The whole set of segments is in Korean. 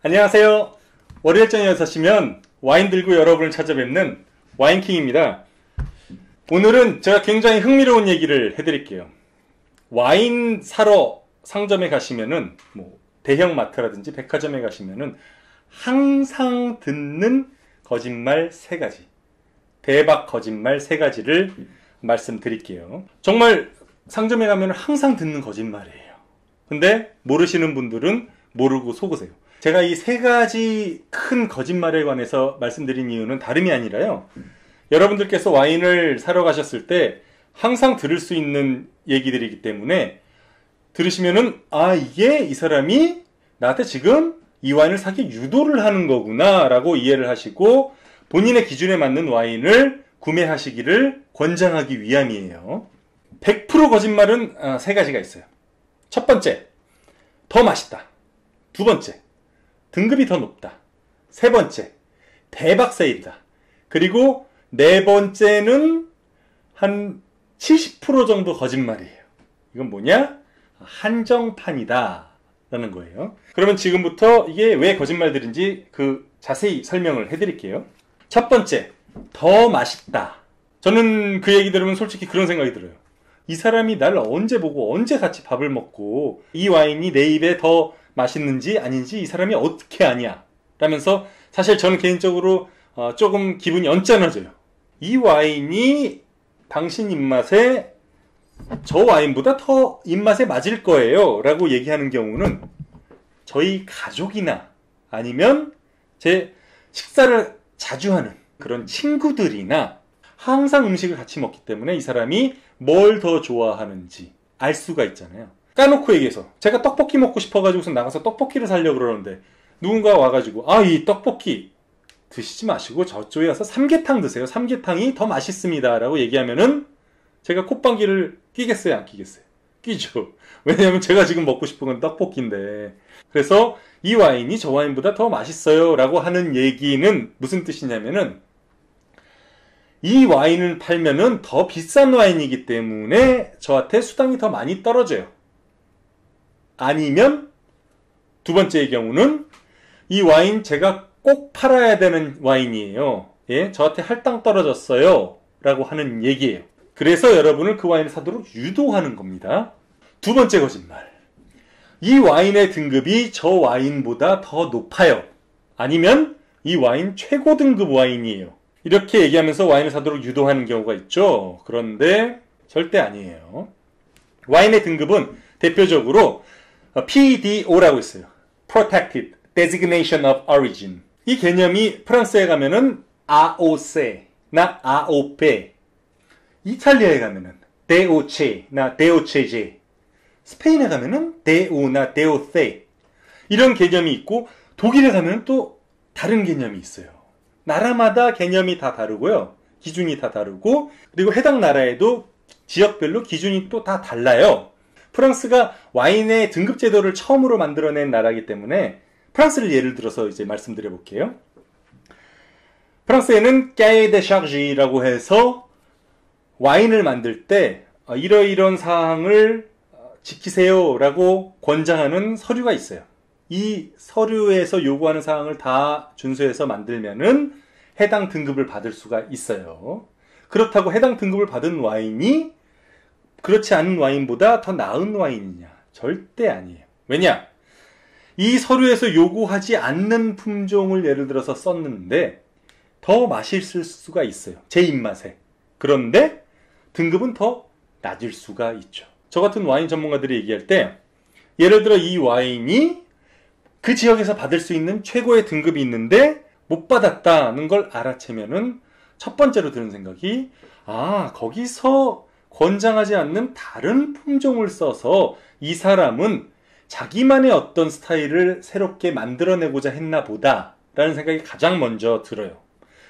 안녕하세요. 월요일 저녁 6시면 와인 들고 여러분을 찾아뵙는 와인킹입니다. 오늘은 제가 굉장히 흥미로운 얘기를 해드릴게요. 와인 사러 상점에 가시면은 대형 마트라든지 백화점에 가시면은 항상 듣는 거짓말 3가지, 대박 거짓말 3가지를 말씀드릴게요. 정말 상점에 가면 항상 듣는 거짓말이에요. 근데 모르시는 분들은 모르고 속으세요. 제가 이 3가지 큰 거짓말에 관해서 말씀드린 이유는 다름이 아니라요. 여러분들께서 와인을 사러 가셨을 때 항상 들을 수 있는 얘기들이기 때문에 들으시면은 이게 이 사람이 나한테 지금 이 와인을 사기 유도를 하는 거구나 라고 이해를 하시고 본인의 기준에 맞는 와인을 구매하시기를 권장하기 위함이에요. 100% 거짓말은 3가지가 있어요. 첫 번째, 더 맛있다. 두 번째, 등급이 더 높다. 세 번째, 대박 세일이다. 그리고 네 번째는 한 70% 정도 거짓말이에요. 이건 뭐냐? 한정판이다 라는 거예요. 그러면 지금부터 이게 왜 거짓말들인지 자세히 설명을 해드릴게요. 첫 번째, 더 맛있다. 저는 그 얘기 들으면 솔직히 그런 생각이 들어요. 이 사람이 나를 언제 보고 언제 같이 밥을 먹고 이 와인이 내 입에 더 맛있는지 아닌지 이 사람이 어떻게 아냐 라면서 사실 저는 개인적으로 조금 기분이 언짢아져요. 이 와인이 당신 입맛에 저 와인보다 더 입맛에 맞을 거예요 라고 얘기하는 경우는 저희 가족이나 아니면 제 식사를 자주 하는 그런 친구들이나 항상 음식을 같이 먹기 때문에 이 사람이 뭘 더 좋아하는지 알 수가 있잖아요. 까놓고 얘기해서 제가 떡볶이 먹고 싶어가지고서 나가서 떡볶이를 사려고 그러는데 누군가 와가지고 이 떡볶이 드시지 마시고 저쪽에 가서 삼계탕 드세요. 삼계탕이 더 맛있습니다 라고 얘기하면은 제가 콧방귀를 끼겠어요? 안 끼겠어요? 끼죠. 왜냐하면 제가 지금 먹고 싶은 건 떡볶이인데. 그래서 이 와인이 저 와인보다 더 맛있어요 라고 하는 얘기는 무슨 뜻이냐면은 이 와인을 팔면은 더 비싼 와인이기 때문에 저한테 수당이 더 많이 떨어져요. 아니면 두 번째의 경우는 이 와인 제가 꼭 팔아야 되는 와인이에요. 예, 저한테 할당 떨어졌어요 라고 하는 얘기예요. 그래서 여러분을 그 와인을 사도록 유도하는 겁니다. 두 번째 거짓말. 이 와인의 등급이 저 와인보다 더 높아요. 아니면 이 와인 최고 등급 와인이에요. 이렇게 얘기하면서 와인을 사도록 유도하는 경우가 있죠. 그런데 절대 아니에요. 와인의 등급은 대표적으로 PDO라고 있어요. Protected Designation of Origin. 이 개념이 프랑스에 가면은 AOC나 AOP, 이탈리아에 가면은 DOC나 DOCG, 스페인에 가면은 DO나 DOC 이런 개념이 있고 독일에 가면 또 다른 개념이 있어요. 나라마다 개념이 다 다르고요. 기준이 다 다르고 그리고 해당 나라에도 지역별로 기준이 또 다 달라요. 프랑스가 와인의 등급 제도를 처음으로 만들어낸 나라이기 때문에 프랑스를 예를 들어서 이제 말씀드려 볼게요. 프랑스에는 Cahier de Charges라고 해서 와인을 만들 때 이러이런 사항을 지키세요 라고 권장하는 서류가 있어요. 이 서류에서 요구하는 사항을 다 준수해서 만들면은 해당 등급을 받을 수가 있어요. 그렇다고 해당 등급을 받은 와인이 그렇지 않은 와인보다 더 나은 와인이냐? 절대 아니에요. 왜냐? 이 서류에서 요구하지 않는 품종을 예를 들어서 썼는데 더 맛있을 수가 있어요. 제 입맛에. 그런데 등급은 더 낮을 수가 있죠. 저 같은 와인 전문가들이 얘기할 때 예를 들어 이 와인이 그 지역에서 받을 수 있는 최고의 등급이 있는데 못 받았다는 걸 알아채면은 첫 번째로 드는 생각이 거기서 권장하지 않는 다른 품종을 써서 이 사람은 자기만의 어떤 스타일을 새롭게 만들어내고자 했나 보다 라는 생각이 가장 먼저 들어요.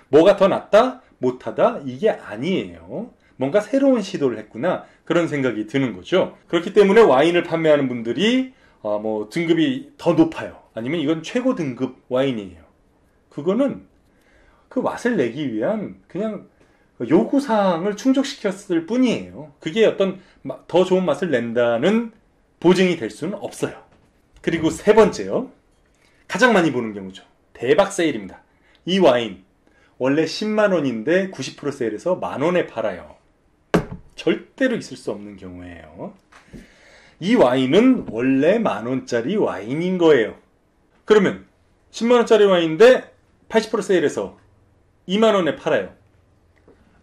뭐가 더 낫다? 못하다? 이게 아니에요. 뭔가 새로운 시도를 했구나 그런 생각이 드는 거죠. 그렇기 때문에 와인을 판매하는 분들이 등급이 더 높아요. 아니면 이건 최고 등급 와인이에요. 그거는 그 맛을 내기 위한 그냥 요구사항을 충족시켰을 뿐이에요. 그게 어떤 더 좋은 맛을 낸다는 보증이 될 수는 없어요. 그리고 세 번째요. 가장 많이 보는 경우죠. 대박 세일입니다. 이 와인 원래 10만원인데 90% 세일해서 만원에 팔아요. 절대로 있을 수 없는 경우예요. 이 와인은 원래 만원짜리 와인인 거예요. 그러면 10만원짜리 와인인데 80% 세일해서 2만원에 팔아요.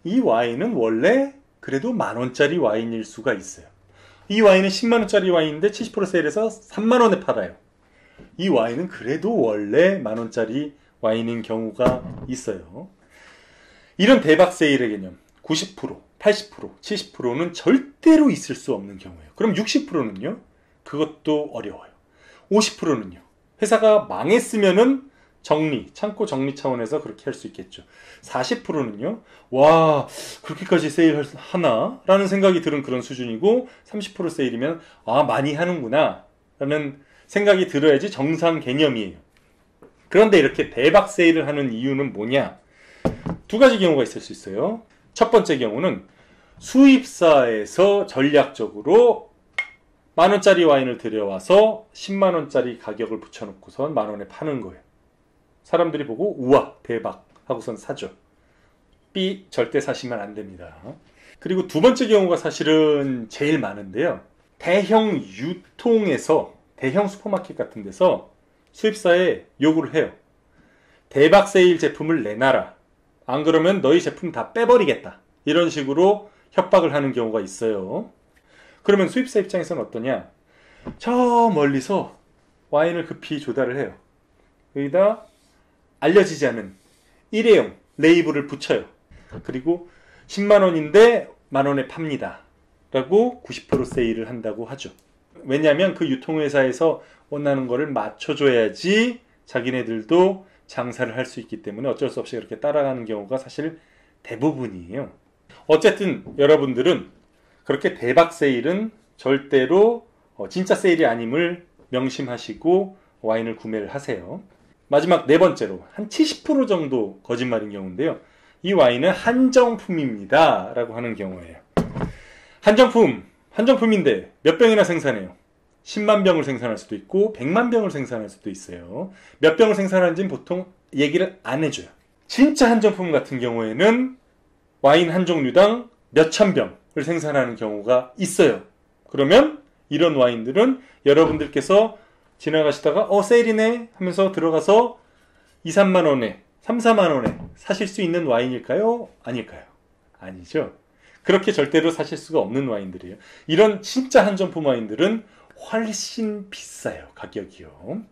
이 와인은 원래 그래도 만원짜리 와인일 수가 있어요. 이 와인은 10만원짜리 와인인데 70% 세일해서 3만원에 팔아요. 이 와인은 그래도 원래 만원짜리 와인인 경우가 있어요. 이런 대박 세일의 개념 90%, 80%, 70%는 절대로 있을 수 없는 경우예요. 그럼 60%는요? 그것도 어려워요. 50%는요? 회사가 망했으면은 창고 정리 차원에서 그렇게 할 수 있겠죠. 40%는요? 와, 그렇게까지 세일하나? 라는 생각이 드는 그런 수준이고 30% 세일이면 많이 하는구나 라는 생각이 들어야지 정상 개념이에요. 그런데 이렇게 대박 세일을 하는 이유는 뭐냐? 두 가지 경우가 있을 수 있어요. 첫 번째 경우는 수입사에서 전략적으로 만원짜리 와인을 들여와서 10만원짜리 가격을 붙여놓고선 만원에 파는 거예요. 사람들이 보고 우와 대박 하고선 사죠. B 절대 사시면 안 됩니다. 그리고 두 번째 경우가 사실은 제일 많은데요. 대형 유통에서 대형 슈퍼마켓 같은 데서 수입사에 요구를 해요. 대박 세일 제품을 내놔라. 안 그러면 너희 제품 다 빼버리겠다. 이런 식으로 협박을 하는 경우가 있어요. 그러면 수입사 입장에서는 어떠냐? 저 멀리서 와인을 급히 조달을 해요. 여기다 알려지지 않은 일회용 레이블을 붙여요. 그리고 10만원인데 만원에 팝니다. 라고 90% 세일을 한다고 하죠. 왜냐하면 그 유통회사에서 원하는 거를 맞춰줘야지 자기네들도 장사를 할 수 있기 때문에 어쩔 수 없이 그렇게 따라가는 경우가 사실 대부분이에요. 어쨌든 여러분들은 그렇게 대박 세일은 절대로 진짜 세일이 아님을 명심하시고 와인을 구매를 하세요. 마지막 네 번째로 한 70% 정도 거짓말인 경우인데요. 이 와인은 한정품입니다 라고 하는 경우예요. 한정품인데 몇 병이나 생산해요? 10만 병을 생산할 수도 있고 100만 병을 생산할 수도 있어요. 몇 병을 생산하는지는 보통 얘기를 안 해줘요. 진짜 한정품 같은 경우에는 와인 한 종류당 몇천 병을 생산하는 경우가 있어요. 그러면 이런 와인들은 여러분들께서 지나가시다가 세일이네 하면서 들어가서 2, 3만 원에 3, 4만 원에 사실 수 있는 와인일까요? 아닐까요? 아니죠. 그렇게 절대로 사실 수가 없는 와인들이에요. 이런 진짜 한정품 와인들은 훨씬 비싸요. 가격이요.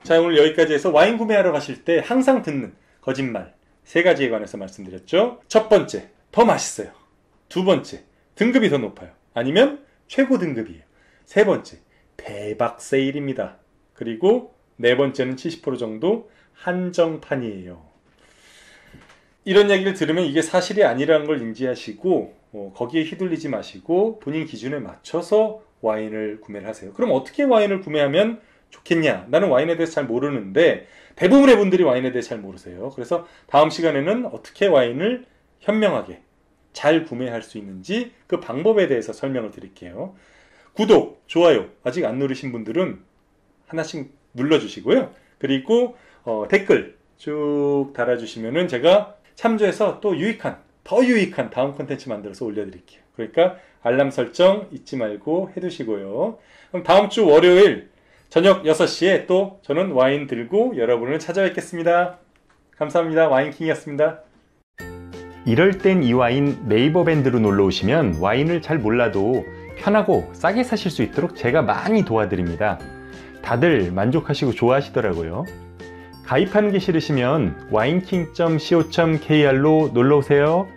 자, 오늘 여기까지 해서 와인 구매하러 가실 때 항상 듣는 거짓말 3가지에 관해서 말씀드렸죠. 첫 번째, 더 맛있어요. 두 번째, 등급이 더 높아요. 아니면 최고 등급이에요. 세 번째, 대박 세일입니다. 그리고 네 번째는 70% 정도 한정판이에요. 이런 얘기를 들으면 이게 사실이 아니라는 걸 인지하시고 거기에 휘둘리지 마시고 본인 기준에 맞춰서 와인을 구매를 하세요. 그럼 어떻게 와인을 구매하면 좋겠냐? 나는 와인에 대해서 잘 모르는데 대부분의 분들이 와인에 대해서 잘 모르세요. 그래서 다음 시간에는 어떻게 와인을 현명하게 잘 구매할 수 있는지 그 방법에 대해서 설명을 드릴게요. 구독, 좋아요 아직 안 누르신 분들은 하나씩 눌러주시고요. 그리고 댓글 쭉 달아주시면은 제가 참조해서 또 더 유익한 다음 콘텐츠 만들어서 올려드릴게요. 그러니까 알람 설정 잊지 말고 해두시고요. 그럼 다음 주 월요일 저녁 6시에 또 저는 와인 들고 여러분을 찾아뵙겠습니다. 감사합니다. 와인킹이었습니다. 이럴 땐 이 와인 네이버 밴드로 놀러 오시면 와인을 잘 몰라도 편하고 싸게 사실 수 있도록 제가 많이 도와드립니다. 다들 만족하시고 좋아하시더라고요. 가입하는 게 싫으시면 wineking.co.kr로 놀러 오세요.